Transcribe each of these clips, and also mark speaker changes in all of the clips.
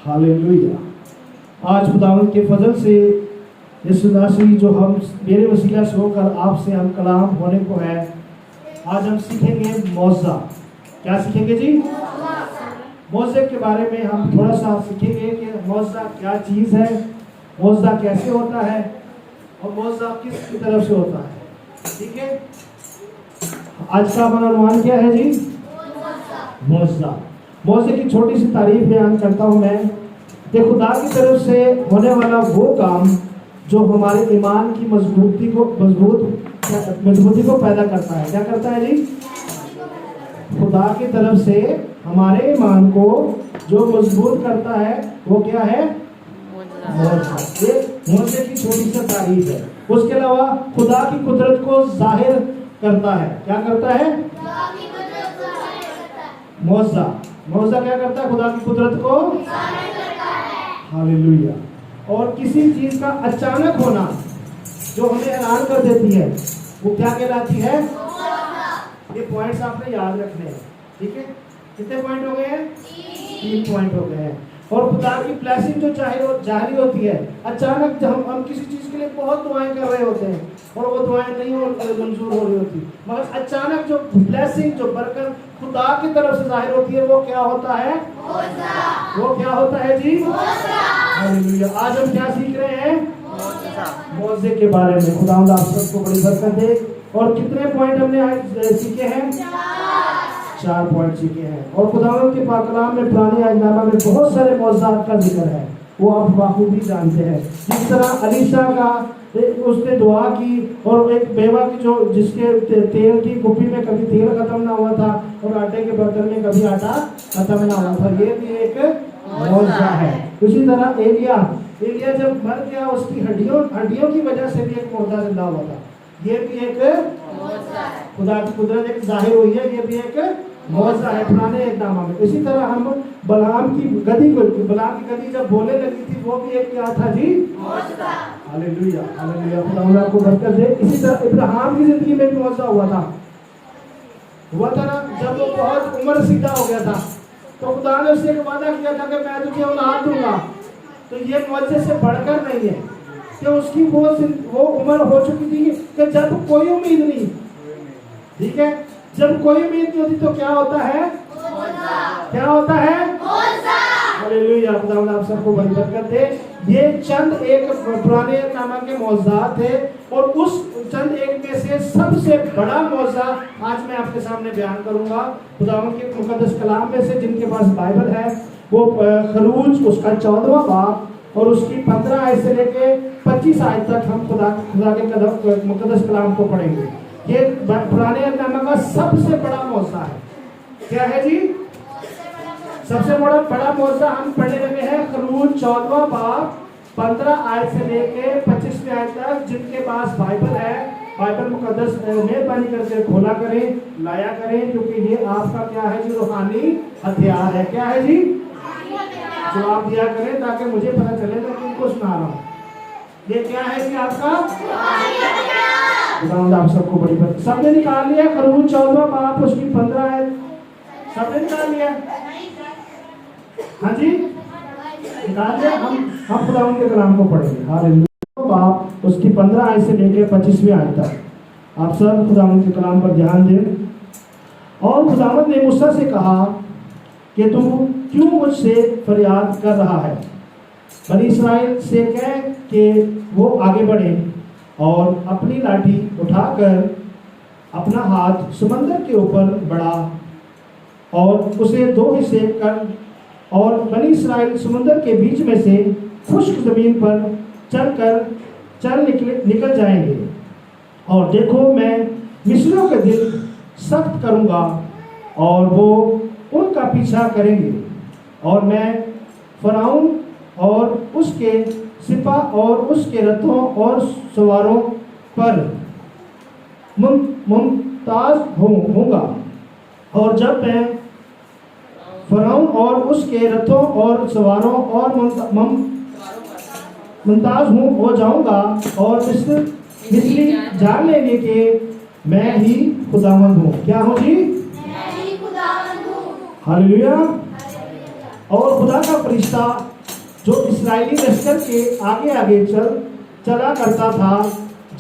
Speaker 1: Hallelujah. आज खुदावंद के फजल से यीशु नासरी जो हम मेरे वसीला से होकर आपसे हम कलाम होने को है, आज हम सीखेंगे मौजा। क्या सीखेंगे जी? मौजे के बारे में हम थोड़ा सा सीखेंगे कि मौजा क्या चीज़ है, मौजा कैसे होता है और मौजा किस तरफ से होता है। ठीक है, आज का हमारा अनुमान क्या है जी? मौजा। मौजे की छोटी सी तारीफ बयान करता हूँ मैं कि खुदा की तरफ से होने वाला वो काम जो हमारे ईमान की मजबूती को पैदा करता है। क्या करता है जी? खुदा की तरफ से हमारे ईमान को जो मजबूत करता है वो क्या है? मौजा। ये मौजे की छोटी सी तारीफ है। उसके अलावा खुदा की कुदरत को जाहिर करता है। क्या करता है? मौजा। मौजा क्या करता है? खुदा की कुदरत को हालेलुया। और किसी चीज का अचानक होना जो हमें हैरान कर देती है वो क्या कहलाती है? ये पॉइंट्स आपने याद रखने हैं। ठीक है, कितने पॉइंट हो गए हैं? 3 पॉइंट हो गए हैं। और खुदा की ब्लेसिंग जो जारी होती है अचानक, जब हम किसी चीज के लिए बहुत दुआएं कर रहे होते हैं और वो दुआएं नहीं मंजूर हो रही होती, मगर अचानक जो ब्लेसिंग जो बरकत खुदा की तरफ से जाहिर होती है वो क्या होता है? वो क्या होता है जी? हालेलुया। आज हम क्या सीख रहे हैं? मौजे के बारे में। खुदा आप सबको बड़ी बरकत दे। और कितने पॉइंट हमने आज सीखे हैं? 4 पॉइंट सीखे हैं। और खुदावंद के पाक कलाम में पुराने अहदनामा में बहुत सारे मौजूदात का जिक्र है, वो आप बाखूबी जानते हैं। जिस तरह अलीशा का उसने दुआ की और एक बेवा की जो जिसके तेल की कुप्पी में कभी तेल खत्म ना हुआ था और आटे के बर्तन में कभी आटा खत्म ना हुआ था, ये भी एक मौजूदा है। उसी तरह एलिया जब मर गया उसकी हड्डियों की वजह से भी एक मुर्दा जिंदा हुआ था, ये भी एक खुदा की कुदरत एक जाहिर हुई है, ये भी एक मौजूदा है पुराने अहदनामा में। इसी तरह हम बलाम की गदी जब बोलने लगी थी वो भी एक क्या था जी? मौजूदा। हालेलुया हालेलुया, खुदा आपको बरकत दे। इसी तरह इब्राहिम की जिंदगी में भी मौजूदा हुआ था ना, जब वो बहुत उम्र सीधा हो गया था तो खुदा ने उससे एक वादा किया था कि मैं तुझे औलाद दूंगा। तो ये मौजे से बढ़कर नहीं है कि उसकी वो उम्र हो चुकी थी कि जब कोई उम्मीद नहीं। ठीक है, जब कोई उम्मीद नहीं होती तो क्या होता है? क्या होता है? हालेलुया। खुदा आप सबको बड़ी बरकत दे। ये चंद एक पुराने नामा के मौजूदात थे और उस चंद एक में से सबसे बड़ा मौजूदा आज मैं आपके सामने बयान करूंगा खुदावंद के मुकद्दस कलाम में से। जिनके पास बाइबल है वो खरूज उसका 14वां बाब और उसकी 15 आयत से लेके 25 आयत तक हम खुदा के मुकद्दस कलाम को पढ़ेंगे। ये पुराने अहदनामा का सबसे बड़ा मौजूदा है। क्या है जी? सबसे बड़ा मौजूदा हम पढ़ने लगे हैं खरूज 14वां बाब 15 आयत से लेके 25 आयत तक। जिनके पास बाइबल है, बाइबल मुकद्दस मेहरबानी करके खोला करें, लाया करें, क्योंकि ये आपका क्या है जी? रूहानी हथियार है। क्या है जी? जवाब दिया करें ताकि मुझे पता चले मैं किनको सुना रहा हूँ। ये क्या है जी? आपका आप सबको बड़ी बात। सबने निकाल लिया खरूज 14वां बाब उसकी 15 आयत? सबने निकाल लिया? हाँ जी, निकाल लिया। हम खुदा के कलाम को पढ़ेंगे। हालेलुया। बाब उसकी 15 आयत से लेकर 25वीं आयत तक आप सब खुदा के कलाम पर ध्यान दें। और खुदावंद ने मूसा से कहा कि तू क्यों मुझसे फरियाद कर रहा है? बनी इस्राएल से कह कि वो आगे बढ़े और अपनी लाठी उठाकर अपना हाथ समंदर के ऊपर बढ़ा और उसे 2 हिस्से कर, और बनी इस्राएल समंदर के बीच में से खुश्क जमीन पर निकल जाएंगे। और देखो मैं मिस्रियों के दिल सख्त करूंगा और वो उनका पीछा करेंगे, और मैं फराउन और उसके सिपाह और उसके रथों और सवारों पर मुमताज होऊंगा। और जब मैं फराउन और उसके रथों और सवारों और मुमताज हो जाऊंगा और मिस्री जान लेंगे कि मैं ही खुदावंद हूँ। क्या हूँ जी? हालेलुया। और खुदा का फरिश्ता जो इसराइली लश्कर के आगे आगे चला करता था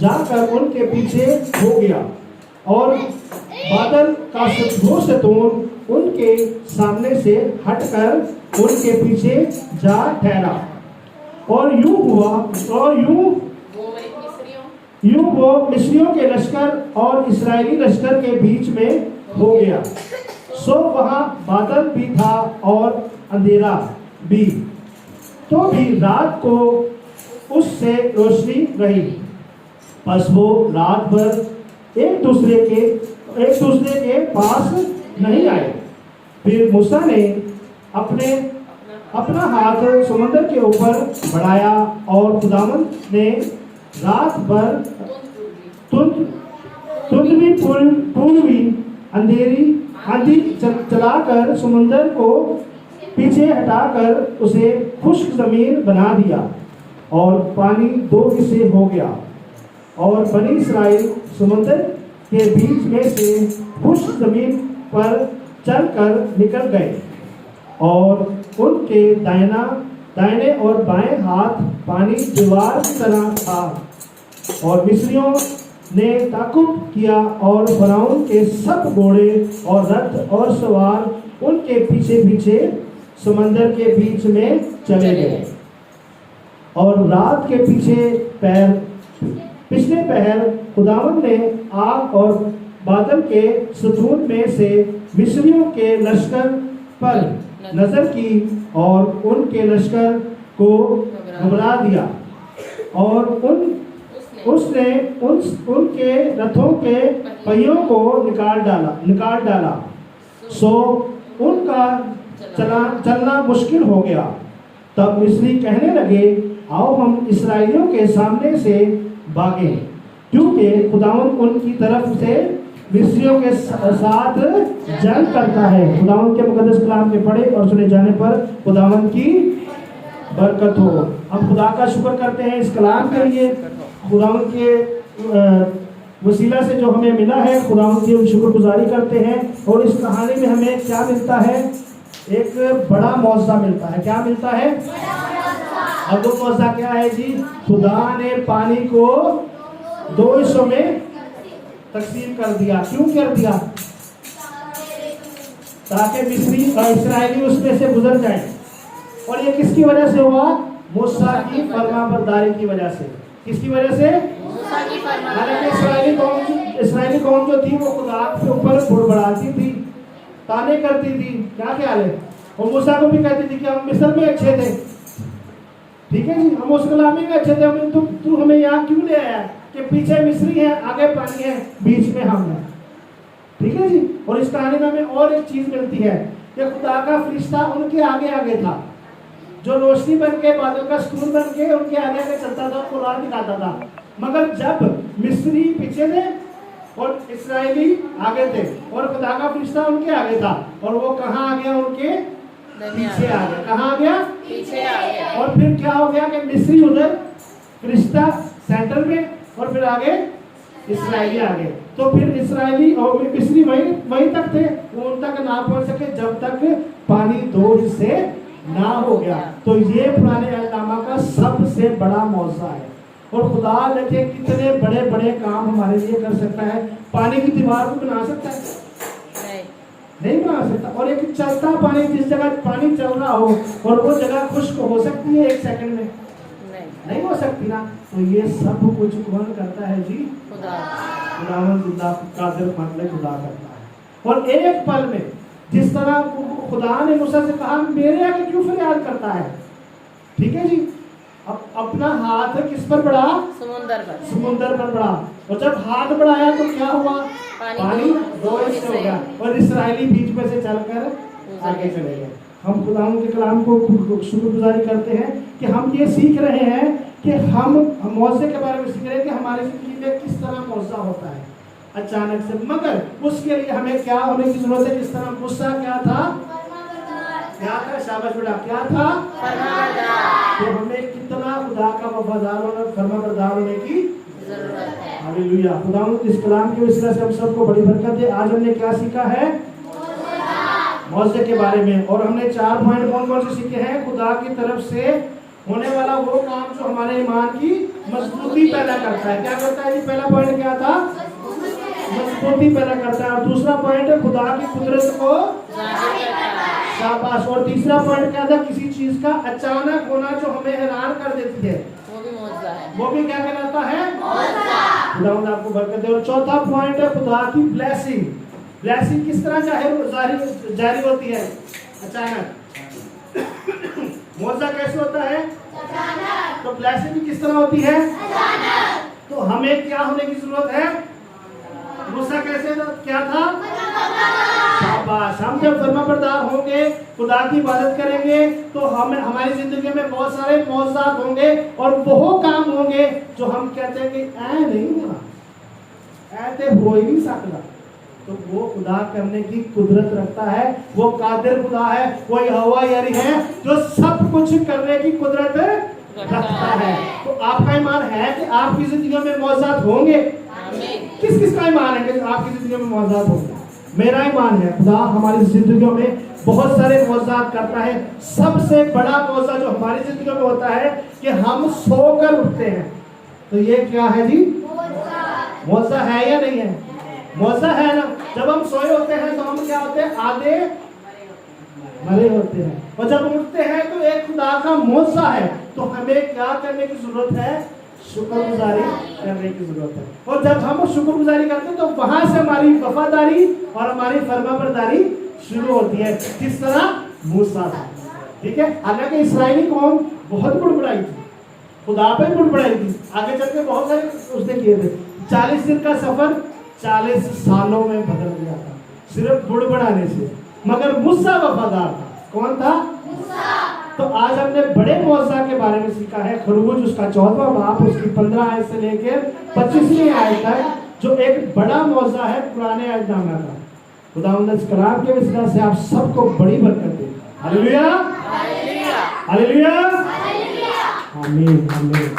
Speaker 1: जाकर उनके पीछे हो गया और बादल का वो शैतान उनके सामने से हटकर उनके पीछे जा ठहरा और यूं हुआ और यूं वो मिस्रियों के लश्कर और इसराइली लश्कर के बीच में हो गया। सो वहां बादल भी था और अंधेरा भी, तो भी रात को उससे रोशनी रही। बस वो रात भर एक दूसरे के पास नहीं आए। फिर मूसा ने अपना हाथ समुद्र के ऊपर बढ़ाया और खुदावंद ने रात भर धुंधली पूर्वी आंधी चलाकर समुद्र को पीछे हटाकर उसे खुश्क जमीन बना दिया और पानी दो हिस्से हो गया और बनी इसराइल समुद्र के बीच में से खुश्क जमीन पर चलकर निकल गए और उनके दाहिने और बाएं हाथ पानी दीवार की तरह था। और मिस्रियों ने ताकुब किया और फराउन के सब घोड़े और रथ और सवार उनके पीछे पीछे समंदर के बीच में चले गए। और रात के पिछले पहर खुदावंद ने आग और बादल के सतून में से मिस्रियों के लश्कर पर नजर की और उनके लश्कर को घबरा दिया और उसने उनके रथों के पहियों को निकाल डाला। सो उनका चलना मुश्किल हो गया। तब मिस्री कहने लगे, आओ हम इसराइलियों के सामने से भागे, क्योंकि खुदावंद उनकी तरफ से मिस्रियों के साथ जंग करता है। खुदावंद के मुकद्दस कलाम के पढ़े और सुने जाने पर खुदावंद की बरकत हो। हम खुदा का शुक्र करते हैं इस कलाम के लिए, खुदावंद के वसीला से जो हमें मिला है, खुदावंद की हम शुक्रगुजारी करते हैं। और इस कहानी में हमें क्या मिलता है? एक बड़ा मौजज़ा मिलता है। क्या मिलता है? अब वो मौजज़ा क्या है जी? खुदा ने पानी को दो हिस्सों में तकसीम कर दिया। क्यों कर दिया? ताकि मिस्री और इसराइली उसमें से गुजर जाए। और ये किसकी वजह से हुआ? मूसा की फरमाबरदारी की वजह से। किसकी वजह से? हालांकि इसराइली कौम जो थी वो खुदा के ऊपर बुड़बड़ाती थी, ताने करती थी। क्या ख्याल है? वो मूसा को भी कहती थी कि हम मिस्र में अच्छे थे, ठीक है जी, हम उस गुलामी में अच्छे थे, तू हमें यहाँ क्यों ले आया कि पीछे मिस्री है, आगे पानी है, बीच में हम हैं, ठीक है जी। और इस कहानी में हमें और एक चीज मिलती है कि खुदा का फरिश्ता उनके आगे आगे था, जो रोशनी बन के, बादल का सतून बन के उनके आगे आगे चलता था, उनको राह दिखाता था। मगर जब मिस्री पीछे थे और इसराइली आगे थे और खुदा का फरिश्ता उनके आगे था, और वो कहाँ आ गया? उनके पीछे आ गया। कहाँ आ गया? पीछे आ गया। और फिर क्या हो गया कि मिस्री उधर, फरिश्ता सेंटर में, और फिर आगे इसराइली आ गए। तो फिर इसराइली और मिस्री वहीं तक थे, वो उन तक ना पहुंच सके जब तक पानी दो हिस्से ना हो गया। तो ये पुराने अहदनामा का सबसे बड़ा मौजज़ा है। और खुदा देखे कितने बड़े बड़े काम हमारे लिए कर सकता है। पानी की दीवार को बना सकता है? नहीं बना सकता। और एक चलता पानी, जिस जगह पानी चल रहा हो और वो जगह खुश्क हो सकती है एक सेकंड में? नहीं हो सकती ना। तो ये सब कुछ कौन करता है जी? खुदावंद कादिर मतलब खुदा करता है। और एक पल में जिस तरह खुदा ने मूसा से कहा, मेरे आगे क्यों फरियाद करता है, ठीक है जी। अब अपना हाथ किस पर बढ़ा? समुंदर पर बढ़ा। और जब हाथ बढ़ाया तो क्या हुआ? पानी दो हिस्से हो गया और इसराइली बीच में से चलकर आगे चले गए। हम खुदावंद के कलाम को शुक्रगुजारी करते हैं कि हम ये सीख रहे हैं कि हम मौजज़े के बारे में सीख रहे हैं कि हमारी जिंदगी में किस तरह मौजज़ा होता है अचानक से। मगर उसके लिए हमें क्या होने की जरूरत है? जिस तरह मूसा क्या था? शाबाश बेटा, क्या था? तो हमें कितना खुदा का वफादार और फरमाबरदार होने की जरूरत है। हालेलुया। खुदावंद इस कलाम की वजह से हम सबको बड़ी बरकत दे। आज हमने क्या सीखा है? मौजज़े के बारे में। और हमने 4 पॉइंट कौन कौन से सीखे हैं? खुदा की तरफ से होने वाला वो काम जो हमारे ईमान की मजबूती पैदा करता है। क्या करता है जी? पहला पॉइंट क्या था? मजबूती पैदा करता है। और दूसरा पॉइंट है खुदा की कुदरत को शाबाश। और तीसरा पॉइंट क्या था? किसी चीज का अचानक होना जो हमें हैरान कर देती है,
Speaker 2: वो भी मौजज़ा है।
Speaker 1: वो भी क्या कहलाता है? खुदा आपको बरकत दे। और चौथा पॉइंट है खुदा की ब्लेसिंग। ब्लेसिंग किस तरह जारी होती है? अचानक। मौजज़ा कैसे होता है? अचानक। तो ब्लेसिंग भी किस तरह होती है? अचानक। तो हमें क्या होने की जरूरत है? मूसा कैसे क्या था? शाबाश। हम जब फर्माबरदार होंगे, खुदा की इबादत करेंगे, तो हमें हमारी जिंदगी में बहुत सारे मौजज़ात होंगे और वो काम होंगे जो हम कहते हैं कि ऐ नहीं हुआ, ऐसे हो ही नहीं सकता। तो वो खुदा करने की कुदरत रखता है, वो कादिर खुदा है, वो यहोवा यारी है जो सब कुछ करने की कुदरत रखता है। तो आपका ईमान है कि आपकी जिंदगी में मौजज़ात होंगे? किस किस का ईमान है कि आपकी जिंदगी में मौजज़ात होंगे? मेरा ईमान है खुदा हमारी जिंदगियों में बहुत सारे मौजज़ात करता है। सबसे बड़ा मौजज़ा जो हमारी जिंदगी में होता है कि हम सोकर उठते हैं। तो ये क्या है जी? मौजज़ा है या नहीं है? मौजज़ा है ना। जब हम सोए होते हैं तो हम क्या होते हैं? आधे मरे होते हैं। और जब उठते हैं तो एक खुदा का मौजज़ा है। तो हमें क्या करने की जरूरत है? शुक्रगुजारी करने की जरूरत है। और जब हम शुक्रगुजारी करते हैं तो वहां से हमारी वफादारी और हमारी फरमाबरदारी शुरू होती है, किस तरह मूसा था। ठीक है। हालांकि इस्राएली कौम बहुत बुड़बुड़ाई थी, खुदा पे बुड़बुड़ाई थी, आगे चल के बहुत सारे उसने किए थे। 40 दिन का सफर 40 सालों में बदल गया था सिर्फ बुड़बुड़ाने से। मगर मूसा वफादार था। कौन था? मूसा। तो आज हमने बड़े मौजज़ा के बारे में सीखा है। खरबूज उसका 14वां बाब उसकी 15 आयत से लेकर 25वीं आयत तक, जो एक बड़ा मौजज़ा है पुराने अहदनामा का। खुदावंद इस कलाम के वसीला से आप सबको बड़ी बरकत दे। हालेलुया, हालेलुया, हालेलुया, आमीन, आमीन।